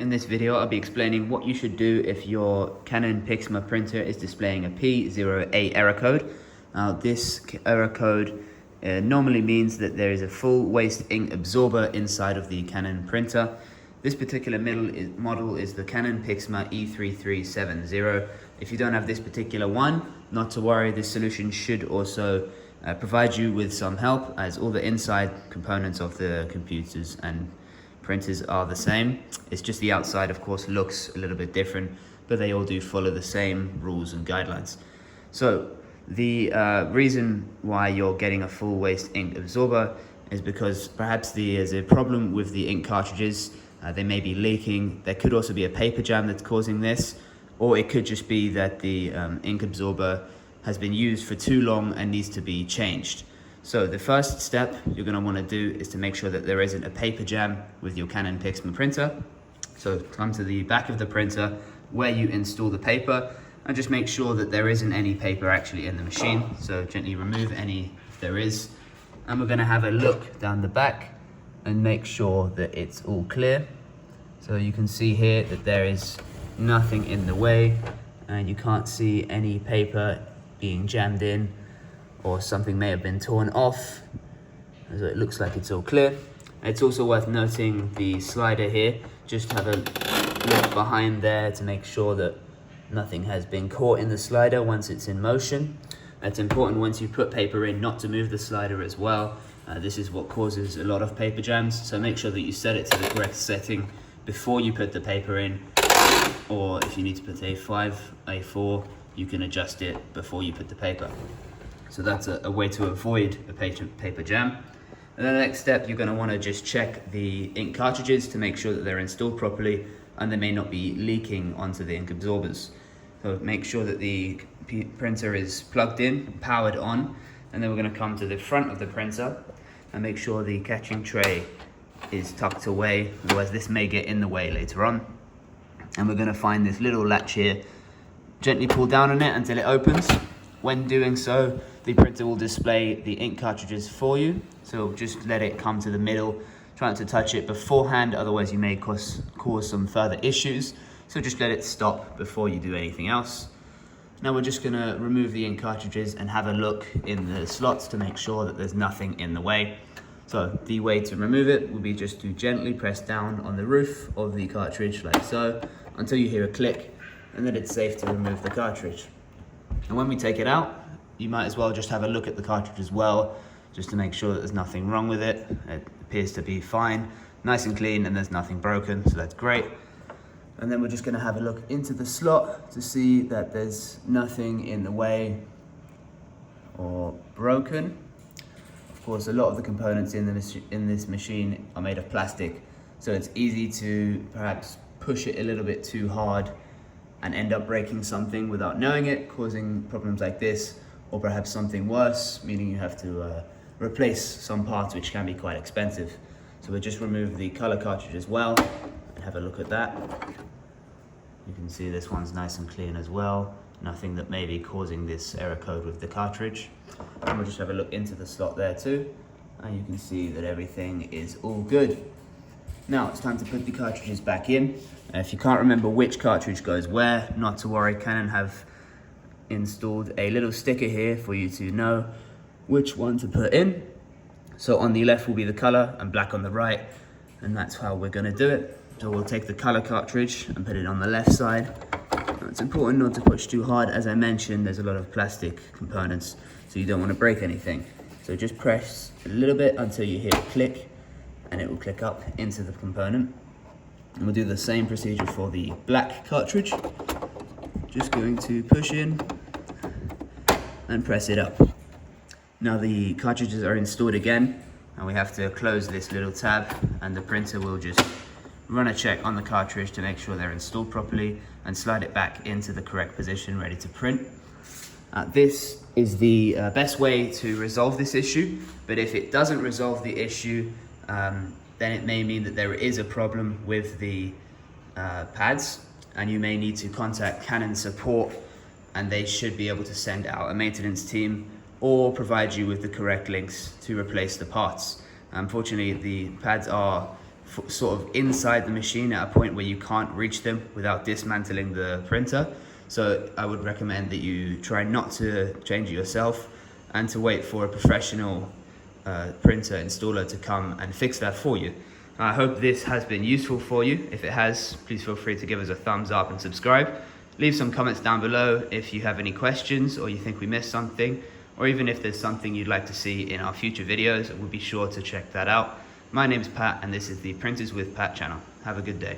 In this video, I'll be explaining what you should do if your Canon Pixma printer is displaying a P08 error code. Now, this error code normally means that there is a full waste ink absorber inside of the Canon printer. This particular model is the Canon Pixma E3370. If you don't have this particular one, not to worry, this solution should also provide you with some help, as all the inside components of the computers and printers are the same. It's just the outside, of course, looks a little bit different, but they all do follow the same rules and guidelines. So the reason why you're getting a full waste ink absorber is because perhaps there's a problem with the ink cartridges. They may be leaking. There could also be a paper jam that's causing this, or it could just be that the ink absorber has been used for too long and needs to be changed. So the first step you're going to want to do is to make sure that there isn't a paper jam with your Canon Pixma printer. So come to the back of the printer where you install the paper and just make sure that there isn't any paper actually in the machine. So gently remove any if there is. And we're going to have a look down the back and make sure that it's all clear. So you can see here that there is nothing in the way and you can't see any paper being jammed in, or something may have been torn off. So it looks like it's all clear. It's also worth noting the slider here. Just have a look behind there to make sure that nothing has been caught in the slider once it's in motion. It's important once you put paper in not to move the slider as well. This is what causes a lot of paper jams, so make sure that you set it to the correct setting before you put the paper in, or if you need to put A5, A4, you can adjust it before you put the paper. So that's a way to avoid a paper jam. And then the next step, you're going to want to just check the ink cartridges to make sure that they're installed properly and they may not be leaking onto the ink absorbers. So make sure that the printer is plugged in, powered on, and then we're going to come to the front of the printer and make sure the catching tray is tucked away, otherwise this may get in the way later on. And we're going to find this little latch here, gently pull down on it until it opens. When doing so, the printer will display the ink cartridges for you. So just let it come to the middle. Try not to touch it beforehand, otherwise you may cause some further issues. So just let it stop before you do anything else. Now we're just gonna remove the ink cartridges and have a look in the slots to make sure that there's nothing in the way. So the way to remove it will be just to gently press down on the roof of the cartridge like so, until you hear a click, and then it's safe to remove the cartridge. And when we take it out, you might as well just have a look at the cartridge as well, just to make sure that there's nothing wrong with it. It appears to be fine, nice and clean, and there's nothing broken, so that's great. And then we're just going to have a look into the slot to see that there's nothing in the way or broken. Of course, a lot of the components in this machine are made of plastic, so it's easy to perhaps push it a little bit too hard and end up breaking something without knowing it, causing problems like this, or perhaps something worse, meaning you have to replace some parts, which can be quite expensive. So we'll just remove the color cartridge as well and have a look at that. You can see this one's nice and clean as well. Nothing that may be causing this error code with the cartridge. And we'll just have a look into the slot there too. And you can see that everything is all good. Now it's time to put the cartridges back in. If you can't remember which cartridge goes where, not to worry, Canon have installed a little sticker here for you to know which one to put in. So on the left will be the color and black on the right, and that's how we're going to do it. So we'll take the color cartridge and put it on the left side. Now, it's important not to push too hard. As I mentioned, there's a lot of plastic components, so you don't want to break anything. So just press a little bit until you hear a click, and it will click up into the component. And we'll do the same procedure for the black cartridge. Just going to push in and press it up. Now the cartridges are installed again, and we have to close this little tab, and the printer will just run a check on the cartridge to make sure they're installed properly and slide it back into the correct position, ready to print. This is the best way to resolve this issue, but if it doesn't resolve the issue, then it may mean that there is a problem with the pads, and you may need to contact Canon support, and they should be able to send out a maintenance team or provide you with the correct links to replace the parts. Unfortunately, the pads are sort of inside the machine at a point where you can't reach them without dismantling the printer. So I would recommend that you try not to change it yourself and to wait for a professional printer installer to come and fix that for you. I hope this has been useful for you. If it has, please feel free to give us a thumbs up and subscribe. Leave some comments down below if you have any questions or you think we missed something, or even if there's something you'd like to see in our future videos. We'll be sure to check that out. My name is Pat and this is the Printers with Pat channel. Have a good day.